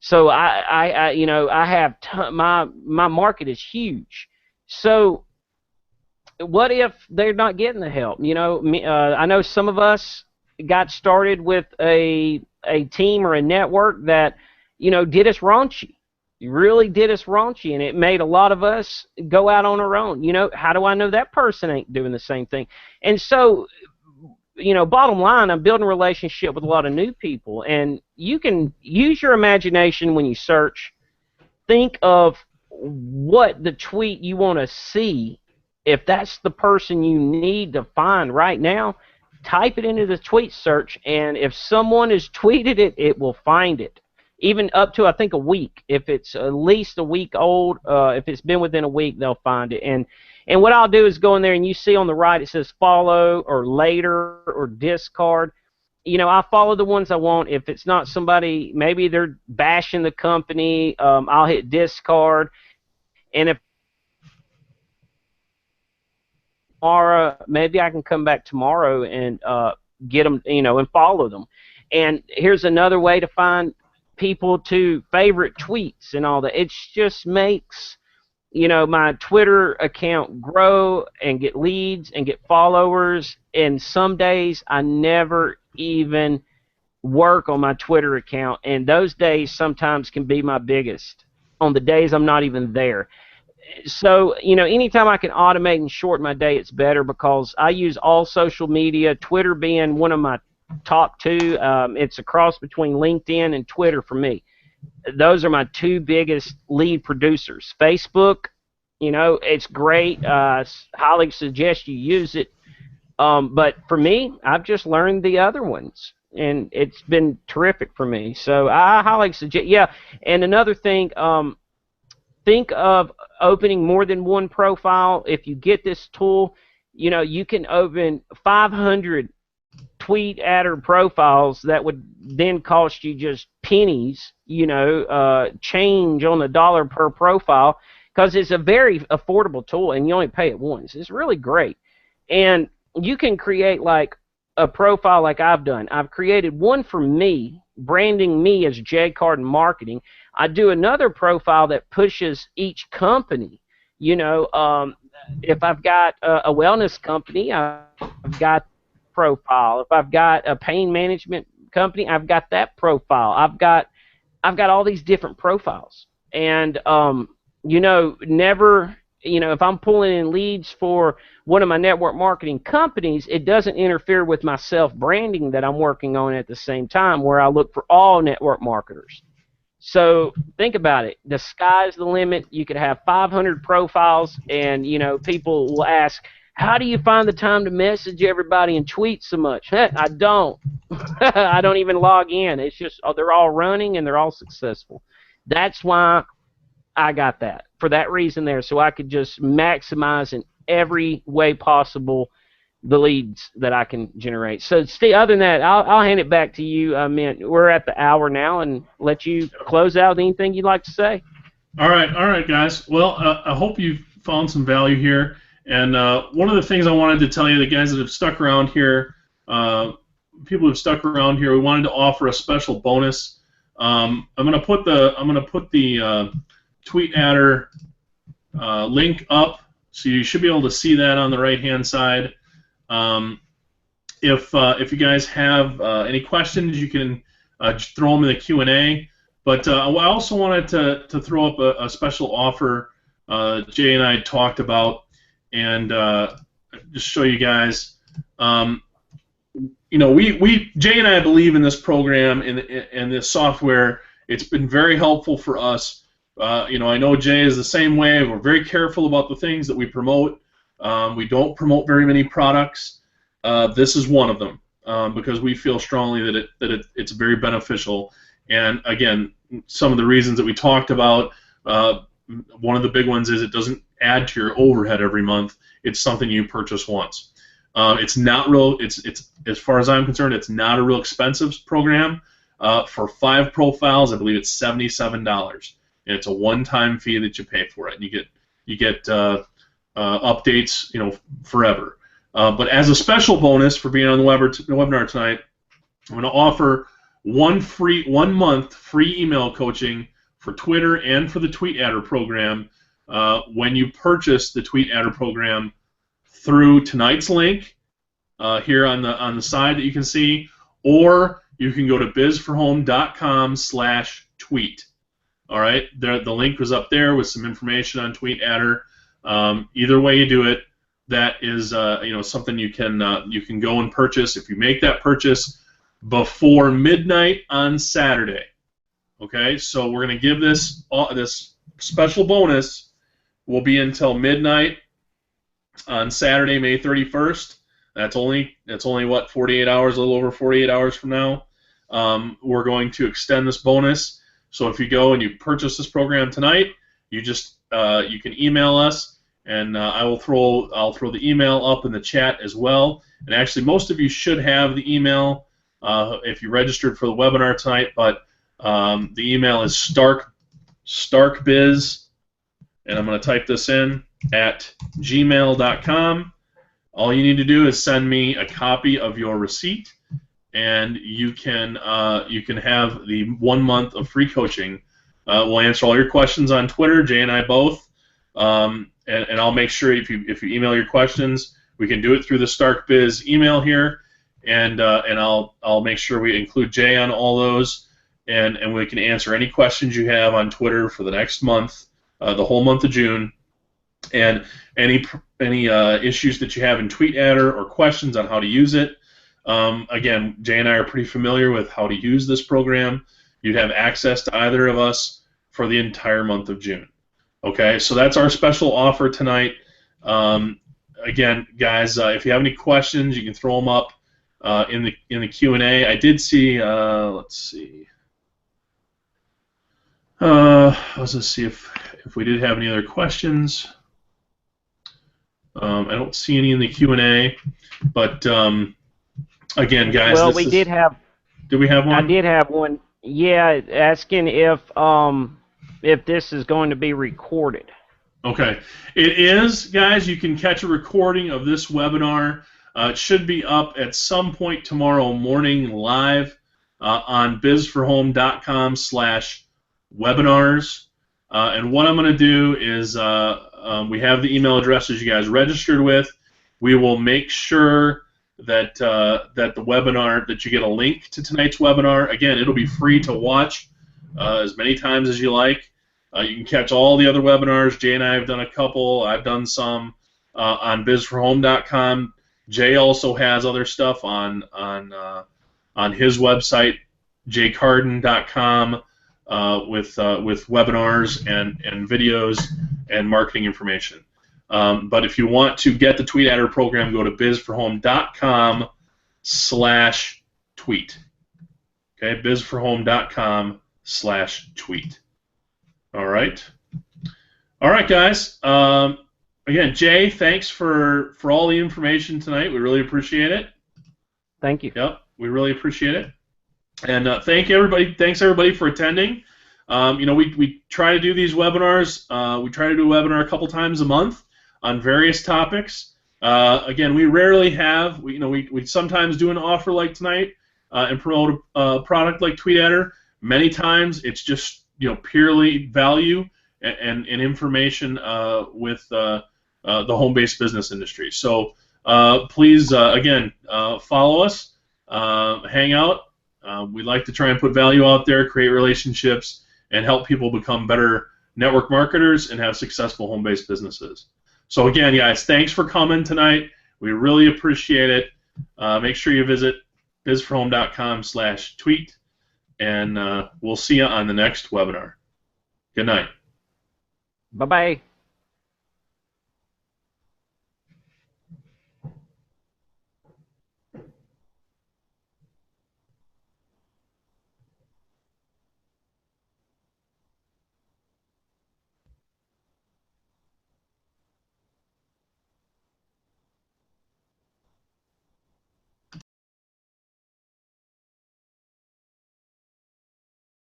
So I have my market is huge. So what if they're not getting the help? I know some of us got started with a team or a network that did us raunchy. Really did us raunchy, and it made a lot of us go out on our own. How do I know that person ain't doing the same thing? And so, bottom line, I'm building a relationship with a lot of new people, and you can use your imagination when you search. Think of what the tweet you want to see. If that's the person you need to find right now, type it into the tweet search, and if someone has tweeted it, it will find it. Even up to, I think, a week. If it's at least a week old, if it's been within a week, they'll find it. And what I'll do is go in there, and you see on the right it says follow or later or discard. I follow the ones I want. If it's not somebody, maybe they're bashing the company, I'll hit discard. And if tomorrow, maybe I can come back tomorrow and get them, and follow them. And here's another way to find people to favorite tweets and all that. It just makes my Twitter account grow and get leads and get followers. And some days I never even work on my Twitter account, and those days sometimes can be my biggest on the days I'm not even there. So, anytime I can automate and shorten my day, it's better, because I use all social media, Twitter being one of my top 2. It's a cross between LinkedIn and Twitter for me. Those are my 2 biggest lead producers. Facebook, it's great. Highly suggest you use it. But for me, I've just learned the other ones, and it's been terrific for me. So I highly suggest, yeah. And another thing, think of opening more than one profile. If you get this tool, you can open 500 tweet adder profiles that would then cost you just pennies, change on the dollar per profile, because it's a very affordable tool and you only pay it once. It's really great. And you can create like a profile like I've done. I've created one for me, branding me as J. Cardin Marketing. I do another profile that pushes each company. You know, if I've got a wellness company, I've got profile. If I've got a pain management company, I've got that profile. I've got all these different profiles, and you know, never, you know, if I'm pulling in leads for one of my network marketing companies, it doesn't interfere with my self branding that I'm working on at the same time, where I look for all network marketers. So think about it. The sky's the limit. You could have 500 profiles, and you know, people will ask, "How do you find the time to message everybody and tweet so much?" I don't. I don't even log in. It's just they're all running and they're all successful. That's why I got that, for that reason there, so I could just maximize in every way possible the leads that I can generate. So, Steve, other than that, I'll hand it back to you. I mean, we're at the hour now, and let you close out with anything you'd like to say. All right, guys. Well, I hope you've found some value here. And one of the things I wanted to tell you, the guys that have stuck around here, people who have stuck around here, we wanted to offer a special bonus. I'm gonna put the Tweet Adder link up, so you should be able to see that on the right-hand side. If you guys have any questions, you can throw them in the Q&A. But I also wanted to throw up a special offer Jay and I talked about, and just show you guys. You know, Jay and I believe in this program and this software. It's been very helpful for us. You know, I know Jay is the same way. We're very careful about the things that we promote. We don't promote very many products. This is one of them, because we feel strongly that it's very beneficial. And again, some of the reasons that we talked about, one of the big ones is it doesn't add to your overhead every month. It's something you purchase once. It's not real. It's as far as I'm concerned, it's not a real expensive program. For 5 profiles, I believe it's $77, and it's a one-time fee that you pay for it, and you get updates, you know, forever. But as a special bonus for being on the webinar tonight, I'm going to offer 1 month free email coaching for Twitter and for the Tweet Adder program when you purchase the Tweet Adder program through tonight's link here on the side that you can see, or you can go to bizforhome.com/tweet. All right, the link was up there with some information on Tweet Adder. Either way you do it, that is you know, something you can go and purchase if you make that purchase before midnight on Saturday. Okay, so we're going to give this special bonus will be until midnight on Saturday, May 31st. That's only what, 48 hours, a little over 48 hours from now. We're going to extend this bonus. So if you go and you purchase this program tonight, you just you can email us, and I'll throw the email up in the chat as well. And actually, most of you should have the email if you registered for the webinar tonight. But the email is starkbiz, and I'm going to type this in, at gmail.com. All you need to do is send me a copy of your receipt, and you can have the 1 month of free coaching. We'll answer all your questions on Twitter, Jay and I both, and I'll make sure if you email your questions, we can do it through the StarkBiz email here, and I'll make sure we include Jay on all those, and we can answer any questions you have on Twitter for the next month, the whole month of June, and any issues that you have in Tweet Adder or questions on how to use it. Again, Jay and I are pretty familiar with how to use this program. You'd have access to either of us for the entire month of June. Okay, so that's our special offer tonight. Again, guys, if you have any questions, you can throw them up in the Q&A. I did see. Let's see. Let's just see if we did have any other questions. I don't see any in the Q&A, but again, guys. Well, we did have. Did we have one? I did have one. Yeah, asking if this is going to be recorded. Okay, it is, guys. You can catch a recording of this webinar. It should be up at some point tomorrow morning live. on bizforhome.com/webinars. And what I'm going to do is we have the email addresses you guys registered with. We will make sure that that the webinar, that you get a link to tonight's webinar. Again, it'll be free to watch as many times as you like. You can catch all the other webinars. Jay and I have done a couple. I've done some on bizforhome.com. Jay also has other stuff on his website, jcardin.com, with webinars and videos and marketing information. But if you want to get the Tweet Adder program, go to bizforhome.com/tweet. Okay, bizforhome.com/tweet. All right. All right, guys. Again, Jay, thanks for all the information tonight. We really appreciate it. Thank you. Yep, we really appreciate it. And thanks everybody for attending. We try to do these webinars. We try to do a webinar a couple times a month on various topics. Again, we rarely have. We sometimes do an offer like tonight and promote a product like Tweet Adder. Many times it's just purely value and information with the home-based business industry. So please again follow us, hang out. We like to try and put value out there, create relationships, and help people become better network marketers and have successful home-based businesses. So again, guys, thanks for coming tonight. We really appreciate it. Make sure you visit bizforhome.com/tweet, and we'll see you on the next webinar. Good night. Bye-bye.